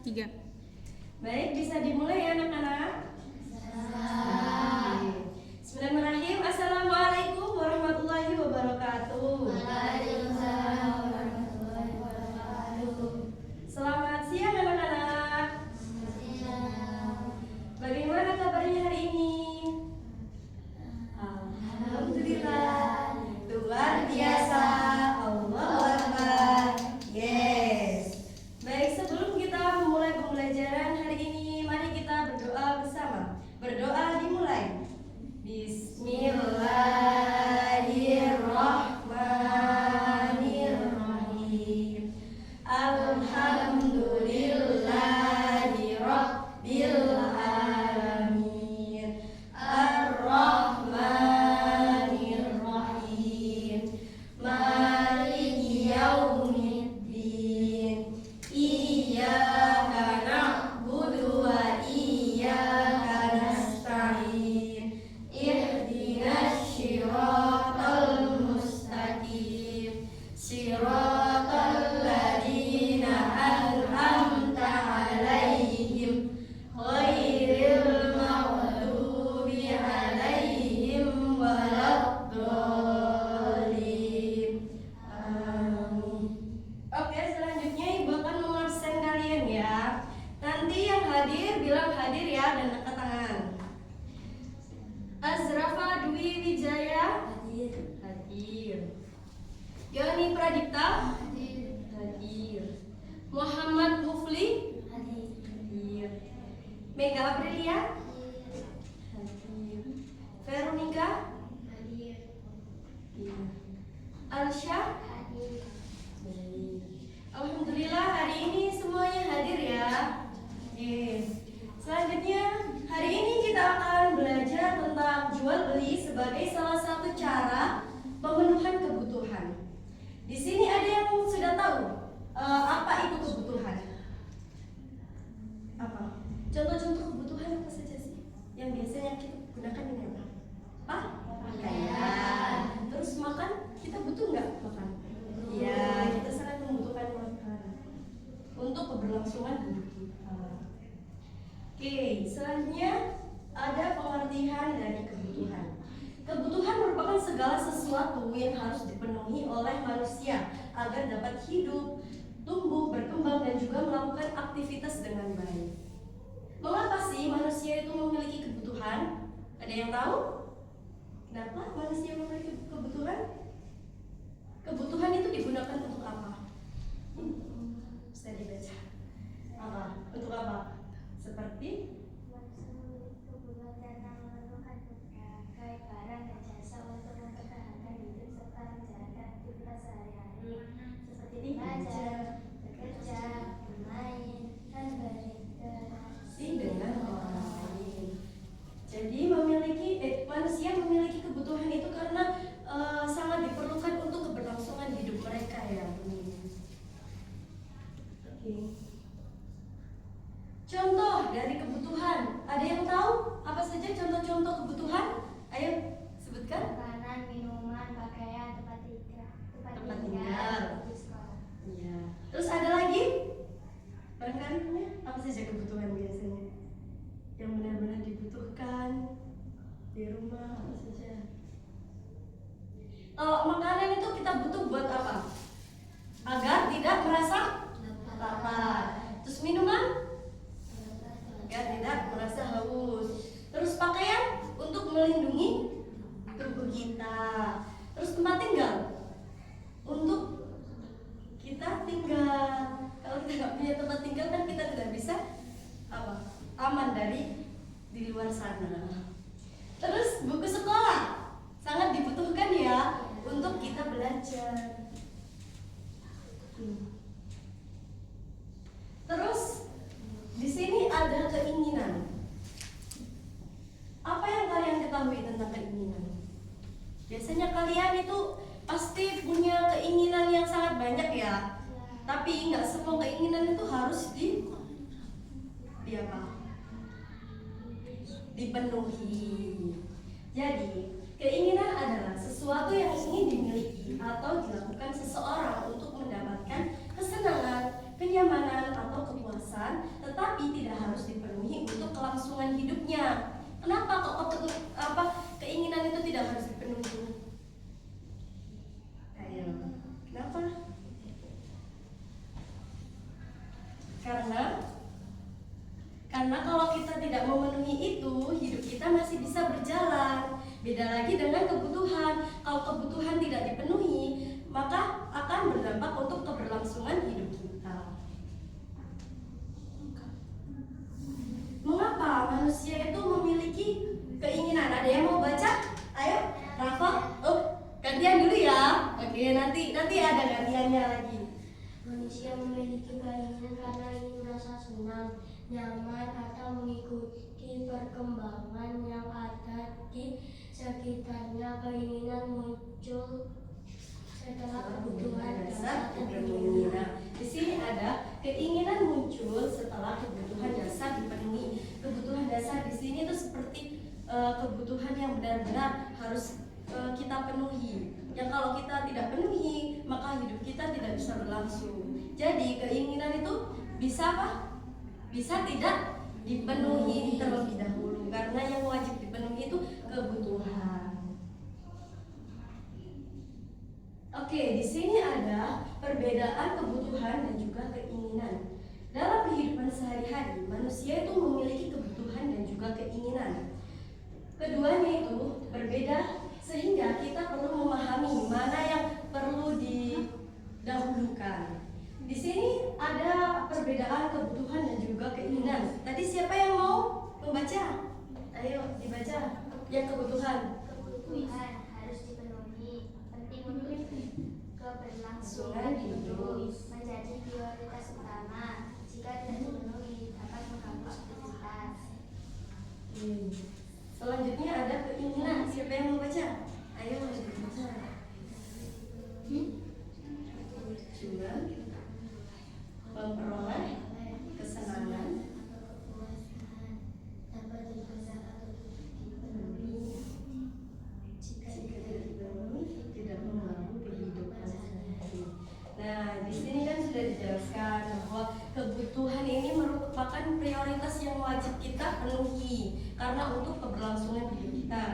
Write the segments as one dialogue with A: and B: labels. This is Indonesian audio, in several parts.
A: 3.
B: Baik, bisa dimulai ya anak-anak? Bismillahirrahmanirrahim. Assalamualaikum warahmatullahi wabarakatuh.
C: Waalaikumsalam warahmatullahi wabarakatuh.
B: Selamat siang anak-anak. Bagaimana kabarnya hari ini? Alhamdulillah, luar biasa. Allahu Akbar. Yes. Baik, sebelum kita memulai pembelajaran hari ini, mari kita berdoa bersama. Berdoa dimulai. Bismillahirrahmanirrahim. Alhamdulillahi rabbil alamin. Ar-Rahmanir-Rahim. Maliki yaumiddin. Iyyaka na'budu wa iyyaka nasta'in. Ihdinas siratal mustaqim. Siratal ladzina an'amta 'alaihim ghairil maghdubi 'alaihim waladdallin. Amin. Oke, selanjutnya Ibu akan mengabsen kalian ya. Nanti yang hadir bilang hadir ya dan angkat tangan. Azrafa Dwi Wijaya hadir. Yoni Pradipta hadir. Muhammad Mufli hadir. Mega Aprilia hadir. Veronica hadir. Alsya hadir. Alhamdulillah hari ini semuanya hadir ya. Selanjutnya hari ini kita akan belajar tentang jual beli sebagai salah satu cara pemenuhan kebutuhan. Di sini ada yang sudah tahu apa itu kebutuhan? Apa? Contoh-contoh kebutuhan apa saja sih? Yang biasanya kita gunakan ini apa? Pakaian. Terus makan, kita butuh nggak makan? Iya, kita sangat membutuhkan makan untuk keberlangsungan hidup kita. Oke, selanjutnya ada pengertian dari kebutuhan. Kebutuhan merupakan segala sesuatu yang harus dipenuhi oleh manusia agar dapat hidup, tumbuh, berkembang, dan juga melakukan aktivitas dengan baik. Mengapa sih manusia itu memiliki kebutuhan? Ada yang tahu? Kenapa manusia memiliki kebutuhan? Kebutuhan itu digunakan untuk apa? Bisa dibaca. Apa? Untuk apa? Seperti
C: Kebutuhan karena memerlukan berbagai barang dan jasa untuk mempertahankan hidup serta menjalankan aktivitas sehari-hari seperti belajar, bekerja, bermain, dan berinteraksi
B: dengan orang lain. Jadi manusia memiliki kebutuhan itu karena sangat diperlukan untuk keberlangsungan hidup mereka ya. Oke. Contoh dari kebutuhan, ada yang tahu apa saja contoh-contoh kebutuhan? Ayo sebutkan.
C: makanan, minuman, pakaian, tempat
B: tinggal.
C: sekolah.
B: Iya. Terus ada lagi? Barangkali punya apa saja kebutuhan biasanya? Yang benar-benar dibutuhkan di rumah apa saja? Makanan itu kita butuh buat apa? Agar tidak merasa lapar. Terus minuman? Agar tidak merasa haus. Terus pakaian untuk melindungi tubuh kita. Terus tempat tinggal untuk kita tinggal. Kalau kita nggak punya tempat tinggal kan kita tidak bisa aman dari di luar sana. Terus buku sekolah sangat dibutuhkan ya untuk kita belajar. Terus di sini ada keinginan. Apa yang kalian ketahui tentang keinginan? Biasanya kalian itu pasti punya keinginan yang sangat banyak ya. Tapi nggak semua keinginan itu harus dipenuhi. Jadi keinginan adalah sesuatu yang ingin dimiliki atau dilakukan seseorang untuk mendapatkan kesenangan, kenyamanan atau kepuasan, hidupnya. Kenapa kok keinginan itu tidak harus dipenuhi? Ayo, kenapa? Karena kalau kita tidak memenuhi itu, hidup kita masih bisa berjalan. Beda lagi dengan kebutuhan. Kalau kebutuhan tidak dipenuhi, maka akan berdampak untuk keberlangsungan hidup kita. Mengapa manusia itu memiliki keinginan? Ada yang mau baca? Ayo, Rafa. Oh, gantian dulu ya. Oke, nanti ada gantiannya lagi.
C: Manusia memiliki keinginan karena ingin merasa senang, nyaman, atau mengikuti perkembangan yang ada di sekitarnya. Keinginan muncul setelah kebutuhan dasar terpenuhi.
B: Nah, di sini ada keinginan muncul setelah kebutuhan dasar dipenuhi. Kebutuhan dasar di sini itu seperti kebutuhan yang benar-benar harus kita penuhi. Yang kalau kita tidak penuhi, maka hidup kita tidak bisa berlangsung. Jadi keinginan itu bisa apa? Bisa tidak dipenuhi terlebih dahulu, karena yang wajib dipenuhi itu kebutuhan. Oke, di sini ada perbedaan kebutuhan dan juga keinginan. Dalam kehidupan sehari-hari, manusia itu memiliki kebutuhan dan juga keinginan. Keduanya itu berbeda, sehingga kita perlu memahami mana yang perlu didahulukan. Di sini ada perbedaan kebutuhan dan juga keinginan. Tadi siapa yang mau membaca? Ayo dibaca. Yang kebutuhan.
C: Kebutuhan harus dipenuhi, penting untuk keberlangsungan
B: hidup.
C: menjadi prioritas utama. Jika tidak dipenuhi, dapat mengganggu aktivitas.
B: Selanjutnya ada keinginan. Siapa yang mau baca? Ayo dibaca. Tujuan memperoleh kesenangan
C: dapat dipaksa atau dipenuhi. Jika
B: tidak dipenuhi tidak mengganggu kehidupan sehari-hari. Nah, di sini kan sudah dijelaskan bahwa kebutuhan ini merupakan prioritas yang wajib kita penuhi karena untuk keberlangsungan hidup kita.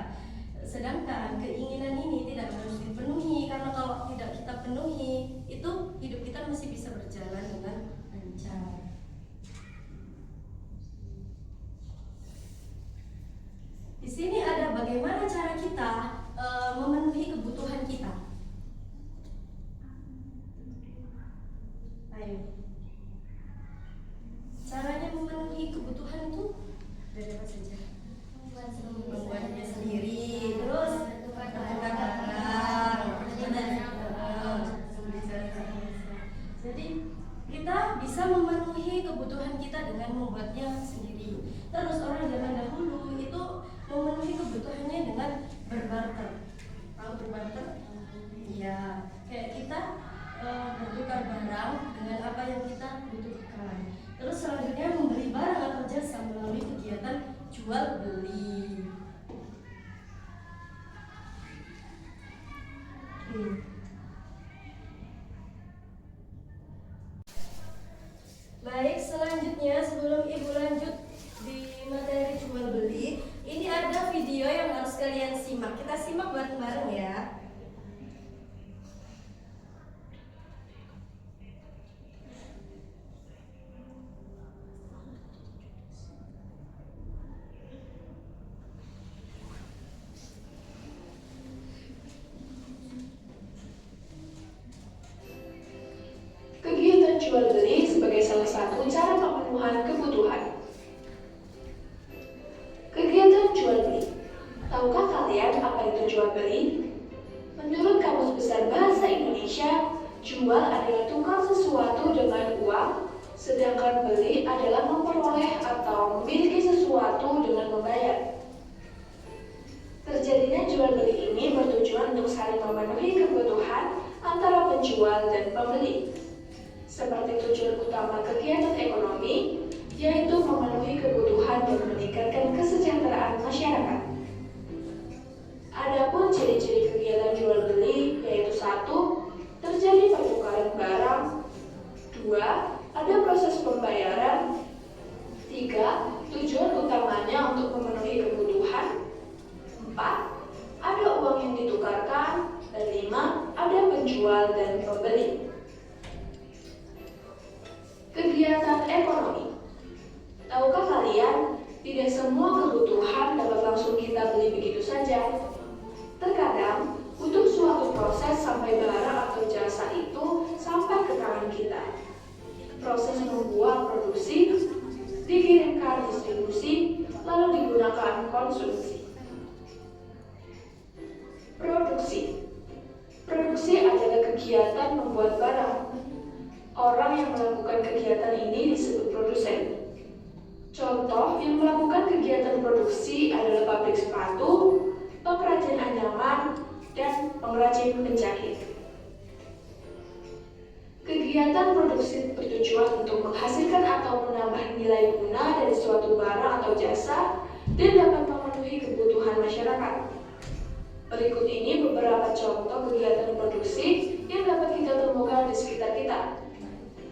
B: Sedangkan keinginan ini tidak harus dipenuhi, karena kalau tidak kita penuhi, itu hidup kita masih bisa berjalan dengan lancar. Di sini ada bagaimana cara kita memenuhi kebutuhan kita. Ayo. Caranya memenuhi kebutuhan itu dari apa saja? Membuatnya sendiri, terus bertukar barang. Jadi kita bisa memenuhi kebutuhan kita dengan membuatnya sendiri. Terus orang zaman dahulu itu memenuhi kebutuhannya dengan berbarter. Tahu berbarter? Iya, kayak kita bertukar barang dengan apa yang kita butuhkan. Terus selanjutnya membeli barang atau jasa melalui kegiatan jual beli. Baik, selanjutnya sebelum Ibu lanjut di materi jual beli, ini ada video yang harus kalian simak. Kita simak bareng-bareng ya.
A: Kegiatan jual beli sebagai salah satu cara pemenuhan kebutuhan. Kegiatan jual beli. Tahukah kalian apa itu jual beli? Menurut Kamus Besar Bahasa Indonesia, jual adalah tukar sesuatu dengan uang, sedangkan beli adalah memperoleh atau memiliki sesuatu dengan membayar. Terjadinya jual beli ini bertujuan untuk saling memenuhi kebutuhan antara penjual dan pembeli. Seperti tujuan utama kegiatan ekonomi, yaitu memenuhi kebutuhan dan meningkatkan kesejahteraan masyarakat. Adapun ciri-ciri kegiatan jual beli yaitu 1. Terjadi pertukaran barang. 2. Ada proses pembayaran. 3. 3. Tujuan utamanya untuk memenuhi kebutuhan. 4. Ada uang yang ditukarkan. Dan 5. Ada penjual dan pembeli. Kegiatan ekonomi. Tahukah kalian, tidak semua kebutuhan dapat langsung kita beli begitu saja. Terkadang, butuh suatu proses sampai barang atau jasa itu sampai ke tangan kita. Proses membuat produksi, dikirimkan distribusi, lalu digunakan konsumsi. Produksi. Produksi adalah kegiatan membuat barang. Orang yang melakukan kegiatan ini disebut produsen. Contoh yang melakukan kegiatan produksi adalah pabrik sepatu, pengrajin anyaman, dan pengrajin penjahit. Kegiatan produksi bertujuan untuk menghasilkan atau menambah nilai guna dari suatu barang atau jasa dan dapat memenuhi kebutuhan masyarakat. Berikut ini beberapa contoh kegiatan produksi yang dapat kita temukan di sekitar kita.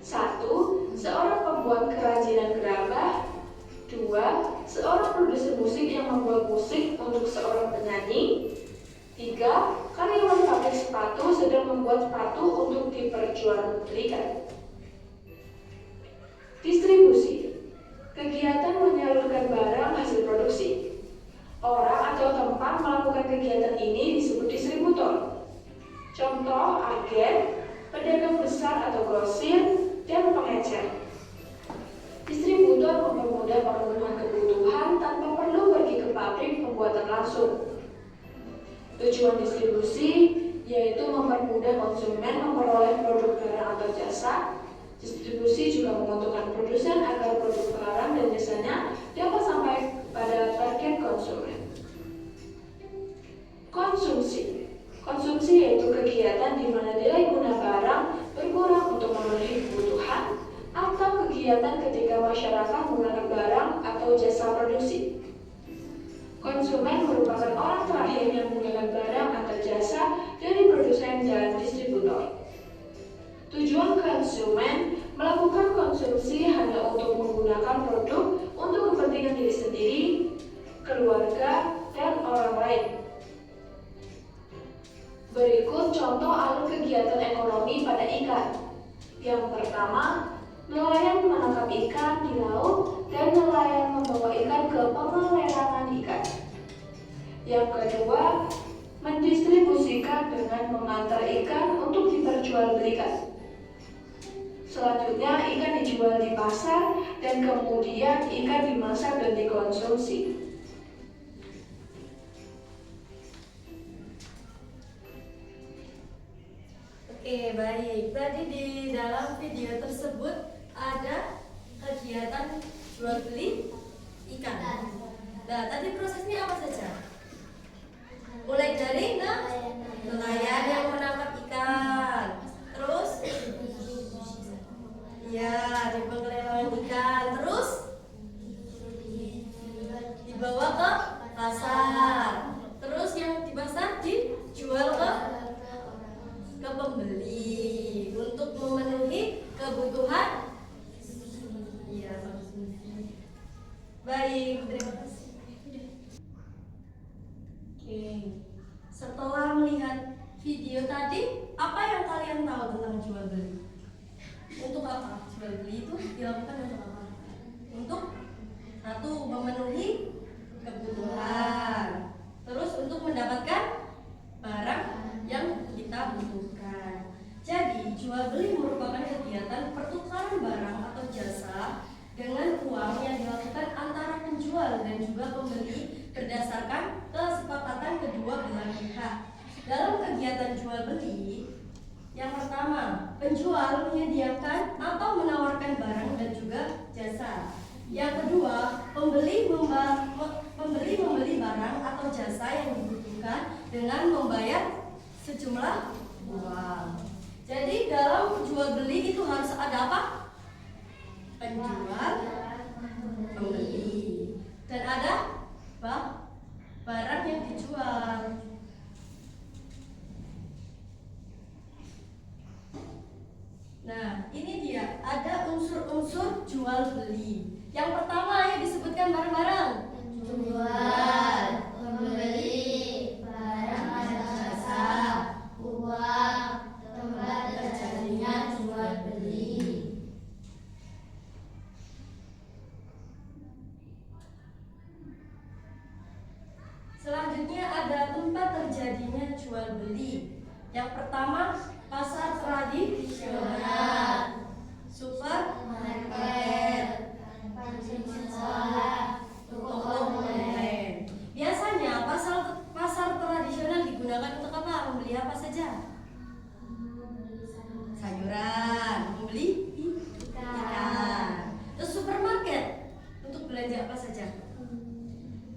A: 1. Seorang pembuat kerajinan gerabah. 2. Seorang produser musik yang membuat musik untuk seorang penyanyi. 3. Karyawan pabrik sepatu sedang membuat sepatu untuk diperjualbelikan. Distribusi. Kegiatan menyalurkan barang hasil produksi. Orang atau tempat melakukan kegiatan ini disebut distributor. Contoh agen, pedagang besar atau grosir, dan pengecer. Distributor mempermudah pemenuhan kebutuhan tanpa perlu pergi ke pabrik pembuatan langsung. Tujuan distribusi yaitu mempermudah konsumen memperoleh produk barang atau jasa. Distribusi juga menguntungkan produsen agar produk barang dan jasanya dapat sampai pada target konsumen. Konsumsi. Konsumsi yaitu kegiatan di mana nilai guna barang berkurang untuk memenuhi kebutuhan atau kegiatan ketika masyarakat menggunakan barang atau jasa produksi. Konsumen merupakan orang terakhir yang menggunakan barang atau jasa dari produsen dan distributor. Tujuan konsumen melakukan konsumsi hanya untuk menggunakan produk untuk kepentingan diri sendiri, keluarga, dan orang lain. Berikut contoh alur kegiatan ekonomi pada ikan. Yang pertama, nelayan menangkap ikan di laut dan nelayan membawa ikan ke pengelerangan ikan. Yang kedua, mendistribusikan dengan mengantar ikan untuk diperjualbelikan. Selanjutnya, ikan dijual di pasar dan kemudian ikan dimasak dan dikonsumsi.
B: Oke, baik. Tadi di dalam video tersebut ada kegiatan jual beli ikan. Nah, tadi prosesnya apa saja? Mulai dari nelayan yang menangkap ikan, terus ya di pengelerangan ikan, terus dibawa ke pasar, terus yang di pasar dijual ke pembeli untuk memenuhi kebutuhan. Iya, baik, terima kasih. Oke, setelah melihat video tadi, apa yang kalian tahu tentang jual beli? Untuk apa? Jual beli itu dilakukan untuk apa? Untuk satu, memenuhi kebutuhan. Terus untuk mendapatkan barang yang kita butuhkan. Jadi, jual beli merupakan kegiatan pertukaran barang atau jasa dengan uang yang dilakukan antara penjual dan juga pembeli berdasarkan kesepakatan kedua belah pihak. Dalam kegiatan jual beli, yang pertama, penjual menyediakan atau menawarkan barang dan juga jasa. Yang kedua, pembeli membeli barang atau jasa yang dibutuhkan dengan membayar sejumlah uang. Jadi dalam jual beli itu harus ada apa? Penjual, pembeli, dan ada apa? Barang yang dijual. Nah, ini dia ada unsur-unsur untuk jual beli. Yang pertama ayo disebutkan bareng-bareng.
C: Jual, membeli, barang dan jasa, uang, tempat terjadinya jual beli.
B: Selanjutnya ada tempat terjadinya jual beli. Yang pertama pasar tradisional, supermarket,
C: Kantin sekolah,
B: toko online. Biasanya pasar tradisional digunakan untuk apa? Membeli apa saja? Sayuran, membeli ikan. Terus supermarket untuk belanja apa saja?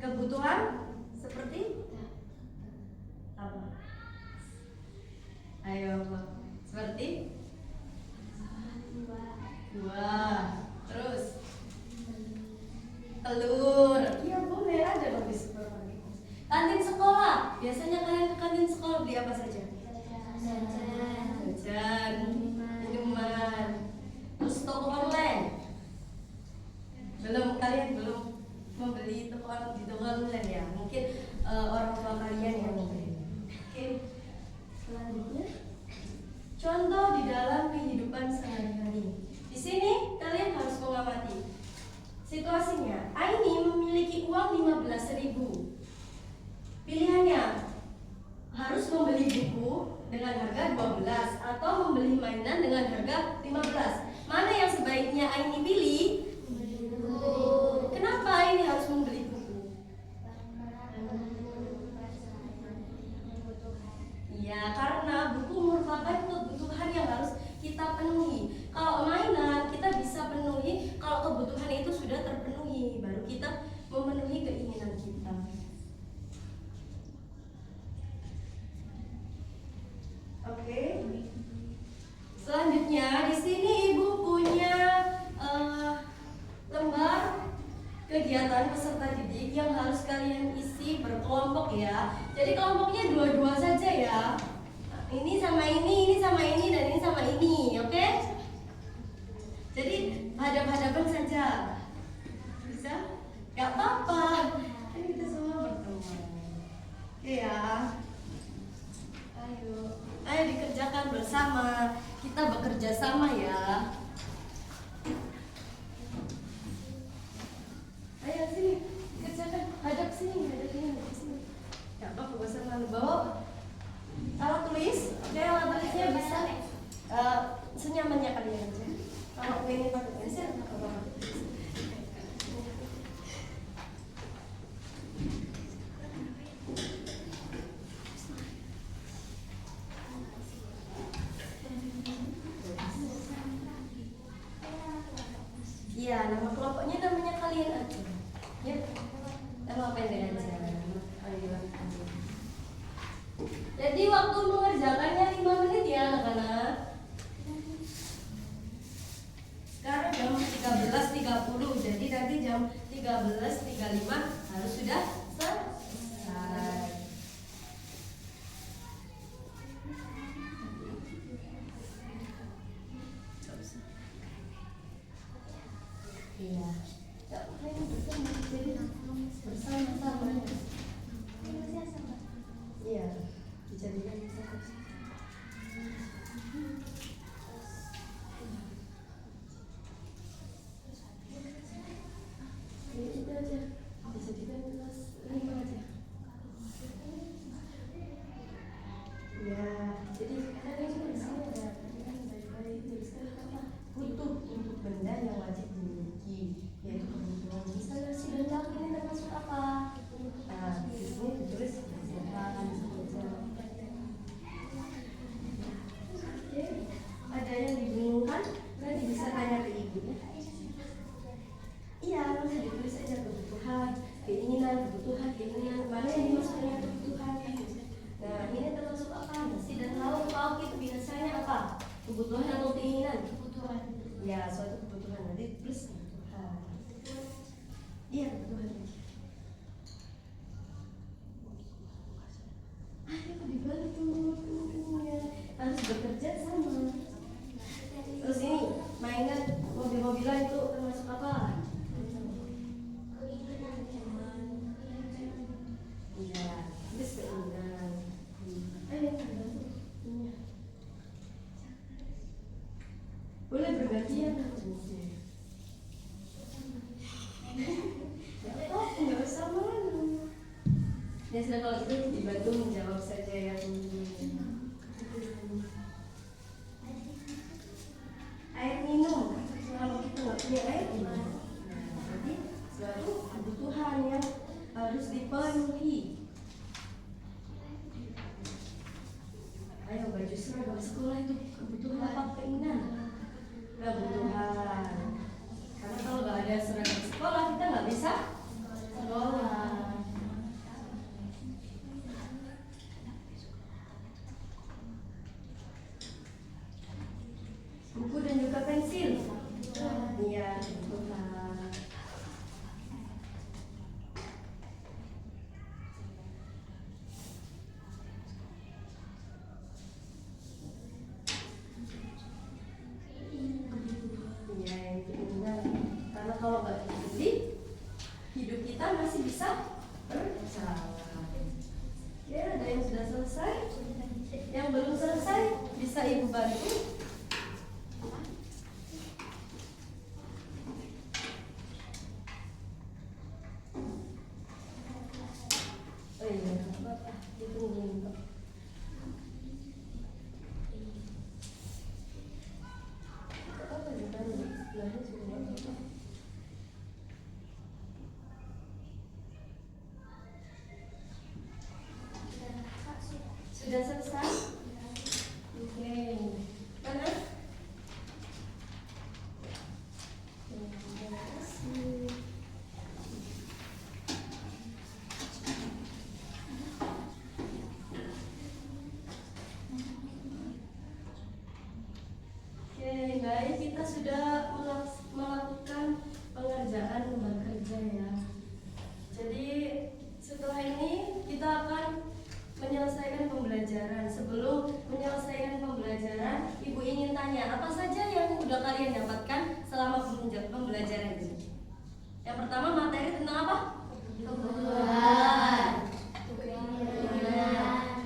B: Kebutuhan seperti apa? Ayo, seperti buah, terus telur. Iya boleh ada dong di supermarket. Kantin sekolah, biasanya kalian ke kantin sekolah beli apa saja? Jajan, minuman. Terus toko online. Kalian belum membeli di toko online ya? Mungkin orang tua kalian yang membeli. Oke. Selanjutnya, contoh di dalam kehidupan sehari-hari. Di sini kalian harus mengamati situasinya. Aini memiliki uang 15.000. Pilihannya harus membeli buku dengan harga 12 atau membeli mainan dengan harga 15. Mana yang sebaiknya Aini pilih? Kenapa Aini harus membeli buku? Ya, karena buku merupakan kebutuhan yang harus kita penuhi. Kalau mainan kita bisa penuhi kalau kebutuhan itu sudah terpenuhi, baru kita memenuhi keinginan kita. Oke. Selanjutnya di sini Ibu punya lembar kegiatan peserta didik yang harus kalian isi berkelompok ya. Jadi kelompoknya dua-dua saja ya. Ini sama ini sama ini, dan ini sama ini, oke? Jadi hadap-hadapan saja. Bisa? Gak apa-apa. Kan kita semua berteman. Oke ya. Ayo dikerjakan bersama. Kita bekerja sama ya. Ayo sini, kerjakan. Hadap sini, hadap sini. Gak apa-apa, gak usah malu. Bawa alat tulis. Oke, alat tulisnya bisa senyamannya kalian aja. Kalau pengen pakai pensil, gak apa-apa. Iya, nama kelompoknya namanya kalian aja. Ya, nama pendek aja. Jadi waktu mengerjakannya 5 menit ya anak-anak. Sekarang jam 13.30, jadi nanti jam 13.35 harus sudah selesai. Iya. Bersama-sama. Iya, dijadikan satu. Itu aja, dijadikan kelas 5 aja. Ya, jadi kadang juga di sini ada baik-baik tuliskan apa untuk benda yang wajib dimiliki, yaitu kebutuhan. Misalnya si benda ini termasuk apa? Nah, di sini ditulis siapa. sudah kalau gitu dibantu menjawab saja ya Bu. Air minum, kalau kita nggak punya air gimana? Nah, jadi suatu kebutuhan yang harus dipenuhi. Ayo, baju seragam sekolah itu kebutuhan apa keinginan? Kebutuhan. Karena kalau nggak ada seragam sekolah kita nggak bisa sekolah. Buku dan juga pensil. Iya, kebutuhan. Iya, itu benar. Karena kalau nggak dibeli, hidup kita masih bisa berjalan. Ya, ada yang sudah selesai, yang belum selesai bisa Ibu bantu. Oh iya, Bapak, ditungguin Pak. Apa ya tadi? Sebelahnya sudah Bapak. Sudah selesai? Oke. Mana? Terima kasih. Oke, baik, kita sudah melakukan pengerjaan lembar kerja ya. Jadi setelah ini kita akan menyelesaikan pembelajaran. Sebelum menyelesaikan pembelajaran, Ibu ingin tanya apa saja yang udah kalian dapatkan selama pembelajaran ini? Yang pertama, materi tentang apa?
C: Kebutuhan.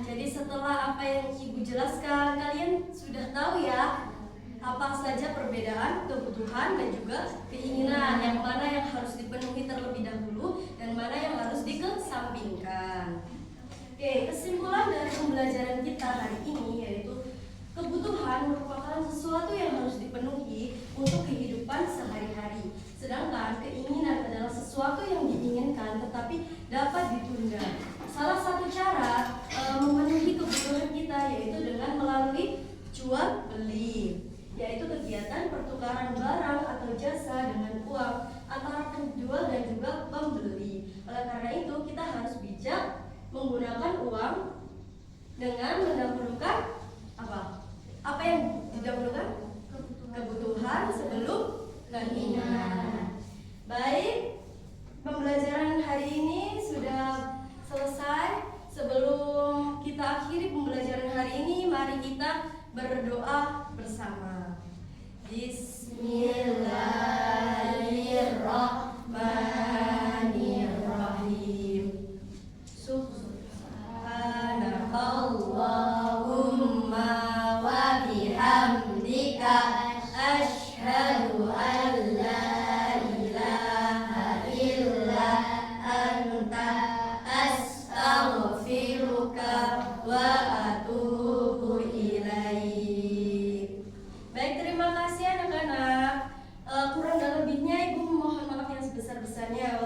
B: Jadi setelah apa yang Ibu jelaskan, kalian sudah tahu ya apa saja perbedaan kebutuhan dan juga keinginan, yang mana yang harus dipenuhi terlebih dahulu dan mana yang harus dikesampingkan. Oke, kesimpulan dari pembelajaran kita hari ini yaitu kebutuhan merupakan sesuatu yang harus dipenuhi untuk kehidupan sehari-hari. Sedangkan keinginan adalah sesuatu yang diinginkan tetapi dapat ditunda. Salah satu cara memenuhi kebutuhan kita yaitu dengan melalui jual beli, yaitu kegiatan pertukaran barang atau jasa dengan uang antara penjual dan juga pembeli. Oleh karena itu kita harus bijak menggunakan uang dengan mendahulukan apa? Apa yang didahulukan? Kebutuhan sebelum keinginan. Baik, pembelajaran hari ini sudah selesai. Sebelum kita akhiri pembelajaran hari ini, mari kita berdoa bersama. Bismillahirrahmanirrahim. Subhanakallahumma wa bihamdika asyhadu an la ilaha illa anta astaghfiruka wa atubu ilaik. Baik, terima kasih anak-anak. Kurang dan lebihnya Ibu mohon maaf yang sebesar-besarnya.